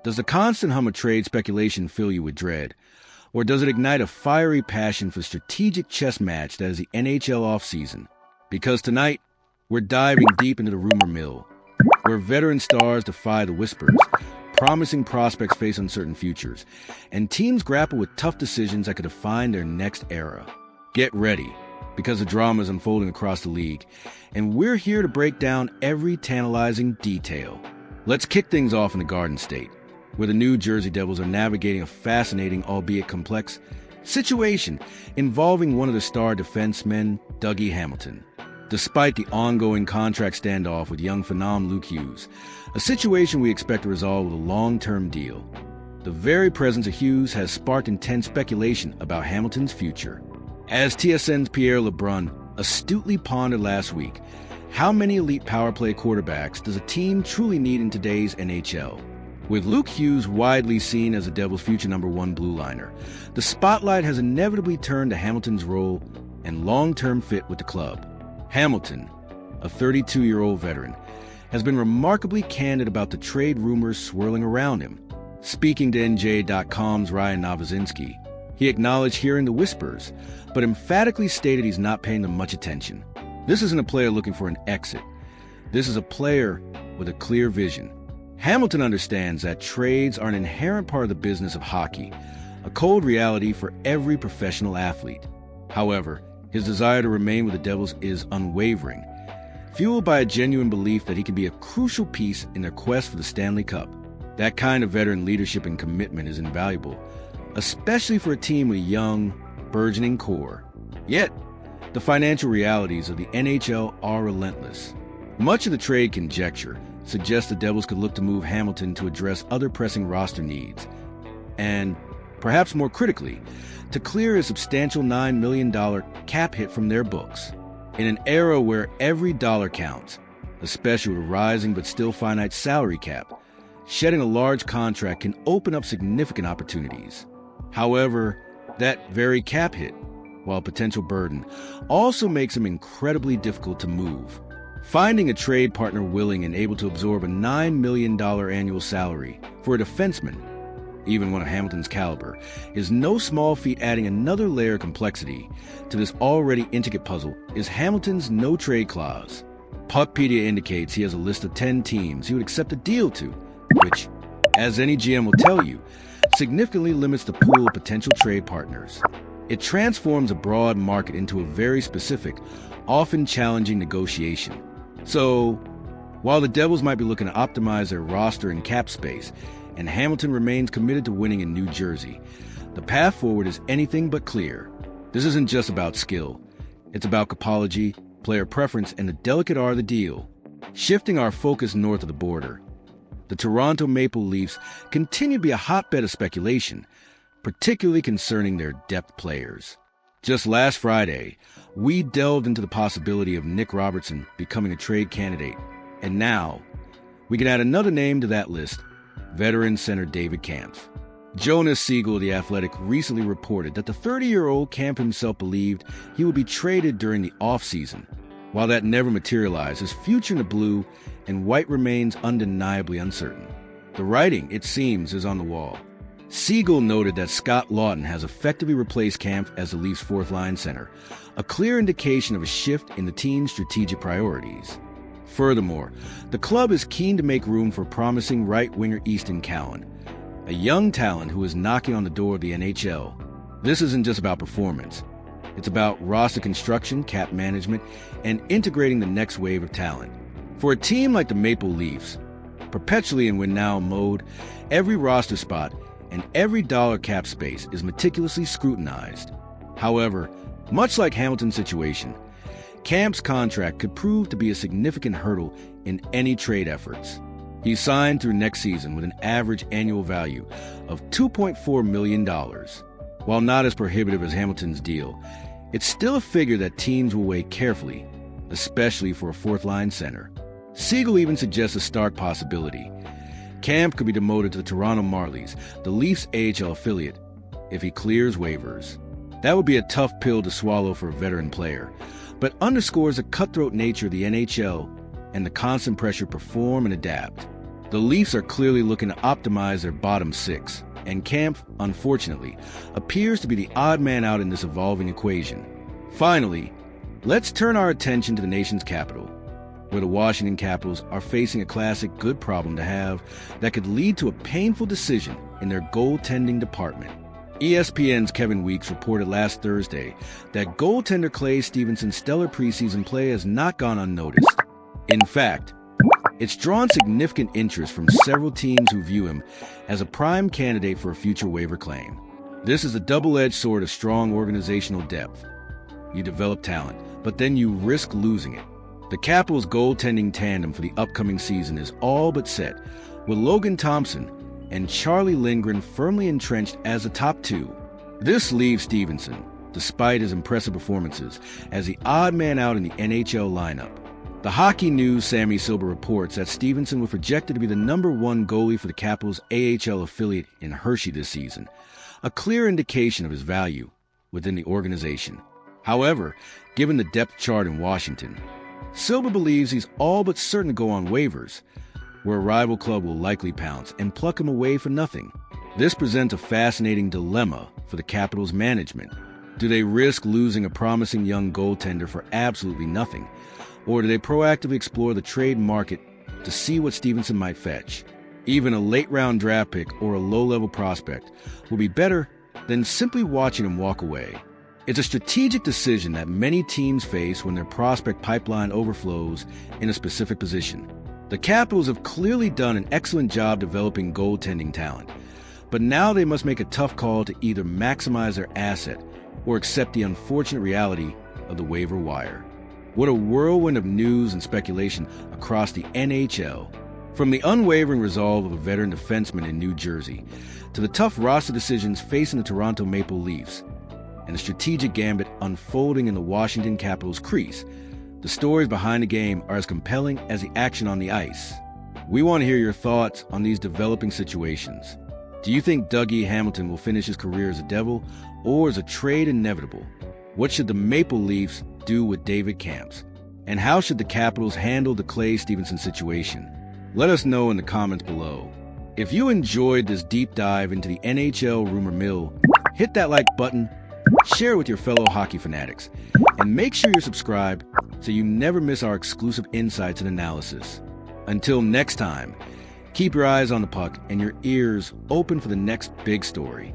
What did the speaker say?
Does the constant hum of trade speculation fill you with dread? Or does it ignite a fiery passion for the strategic chess match that is the NHL offseason? Because tonight, we're diving deep into the rumor mill, where veteran stars defy the whispers, promising prospects face uncertain futures, and teams grapple with tough decisions that could define their next era. Get ready, because the drama is unfolding across the league, and we're here to break down every tantalizing detail. Let's kick things off in the Garden State, where the New Jersey Devils are navigating a fascinating, albeit complex, situation involving one of the star defensemen, Dougie Hamilton. Despite the ongoing contract standoff with young phenom Luke Hughes, a situation we expect to resolve with a long-term deal. The very presence of Hughes has sparked intense speculation about Hamilton's future. As TSN's Pierre LeBrun astutely pondered last week, how many elite power play quarterbacks does a team truly need in today's NHL? With Luke Hughes widely seen as the Devils' future number one blue liner, the spotlight has inevitably turned to Hamilton's role and long-term fit with the club. Hamilton, a 32-year-old veteran, has been remarkably candid about the trade rumors swirling around him. Speaking to NJ.com's Ryan Novozinski, he acknowledged hearing the whispers, but emphatically stated he's not paying them much attention. This isn't a player looking for an exit. This is a player with a clear vision. Hamilton understands that trades are an inherent part of the business of hockey, a cold reality for every professional athlete. However, his desire to remain with the Devils is unwavering, fueled by a genuine belief that he can be a crucial piece in their quest for the Stanley Cup. That kind of veteran leadership and commitment is invaluable, especially for a team with a young, burgeoning core. Yet, the financial realities of the NHL are relentless. Much of the trade conjecture suggests the Devils could look to move Hamilton to address other pressing roster needs, and, perhaps more critically, to clear a substantial $9 million cap hit from their books. In an era where every dollar counts, especially with a rising but still finite salary cap, shedding a large contract can open up significant opportunities. However, that very cap hit, while a potential burden, also makes him incredibly difficult to move. Finding a trade partner willing and able to absorb a $9 million annual salary for a defenseman, even one of Hamilton's caliber, is no small feat. Adding another layer of complexity to this already intricate puzzle is Hamilton's no-trade clause. Puckpedia indicates he has a list of 10 teams he would accept a deal to, which, as any GM will tell you, significantly limits the pool of potential trade partners. It transforms a broad market into a very specific, often challenging negotiation. So, while the Devils might be looking to optimize their roster and cap space, and Hamilton remains committed to winning in New Jersey, the path forward is anything but clear. This isn't just about skill. It's about topology, player preference, and the delicate art of the deal. Shifting our focus north of the border, the Toronto Maple Leafs continue to be a hotbed of speculation, particularly concerning their depth players. Just last Friday, we delved into the possibility of Nick Robertson becoming a trade candidate, and now we can add another name to that list: veteran center David Kampf. Jonas Siegel of The Athletic recently reported that the 30-year-old Kampf himself believed he would be traded during the offseason. While that never materialized, his future in the blue and white remains undeniably uncertain. The writing, it seems, is on the wall. Siegel noted that Scott Lawton has effectively replaced Kampf as the Leafs' fourth-line center, a clear indication of a shift in the team's strategic priorities. Furthermore, the club is keen to make room for promising right winger Easton Cowan, a young talent who is knocking on the door of the NHL. This isn't just about performance. It's about roster construction, cap management, and integrating the next wave of talent. For a team like the Maple Leafs, perpetually in win-now mode, every roster spot and every dollar cap space is meticulously scrutinized. However, much like Hamilton's situation, Kampf's contract could prove to be a significant hurdle in any trade efforts. He's signed through next season with an average annual value of $2.4 million. While not as prohibitive as Hamilton's deal, it's still a figure that teams will weigh carefully, especially for a fourth-line center. Siegel even suggests a stark possibility. Kampf could be demoted to the Toronto Marlies, the Leafs' AHL affiliate, if he clears waivers. That would be a tough pill to swallow for a veteran player, but underscores the cutthroat nature of the NHL and the constant pressure to perform and adapt. The Leafs are clearly looking to optimize their bottom six, and Camp, unfortunately, appears to be the odd man out in this evolving equation. Finally, let's turn our attention to the nation's capital, where the Washington Capitals are facing a classic good problem to have that could lead to a painful decision in their goaltending department. ESPN's Kevin Weeks reported last Thursday that goaltender Clay Stevenson's stellar preseason play has not gone unnoticed. In fact, it's drawn significant interest from several teams who view him as a prime candidate for a future waiver claim. This is a double-edged sword of strong organizational depth. You develop talent, but then you risk losing it. The Capitals' goaltending tandem for the upcoming season is all but set, with Logan Thompson and Charlie Lindgren firmly entrenched as the top two. This leaves Stevenson, despite his impressive performances, as the odd man out in the NHL lineup. The Hockey News' Sammy Silver reports that Stevenson was projected to be the #1 goalie for the Capitals' AHL affiliate in Hershey this season, a clear indication of his value within the organization. However, given the depth chart in Washington, Silver believes he's all but certain to go on waivers, where a rival club will likely pounce and pluck him away for nothing. This presents a fascinating dilemma for the Capitals' management. Do they risk losing a promising young goaltender for absolutely nothing? Or do they proactively explore the trade market to see what Stevenson might fetch? Even a late-round draft pick or a low-level prospect will be better than simply watching him walk away. It's a strategic decision that many teams face when their prospect pipeline overflows in a specific position. The Capitals have clearly done an excellent job developing goaltending talent, but now they must make a tough call to either maximize their asset or accept the unfortunate reality of the waiver wire. What a whirlwind of news and speculation across the NHL. From the unwavering resolve of a veteran defenseman in New Jersey to the tough roster decisions facing the Toronto Maple Leafs and the strategic gambit unfolding in the Washington Capitals crease, the stories behind the game are as compelling as the action on the ice. We want to hear your thoughts on these developing situations. Do you think Dougie Hamilton will finish his career as a Devil, or is a trade inevitable? What should the Maple Leafs do with David Camps? And how should the Capitals handle the Clay Stevenson situation? Let us know in the comments below. If you enjoyed this deep dive into the NHL rumor mill, hit that like button, share it with your fellow hockey fanatics, and make sure you're subscribed so you never miss our exclusive insights and analysis. Until next time, keep your eyes on the puck and your ears open for the next big story.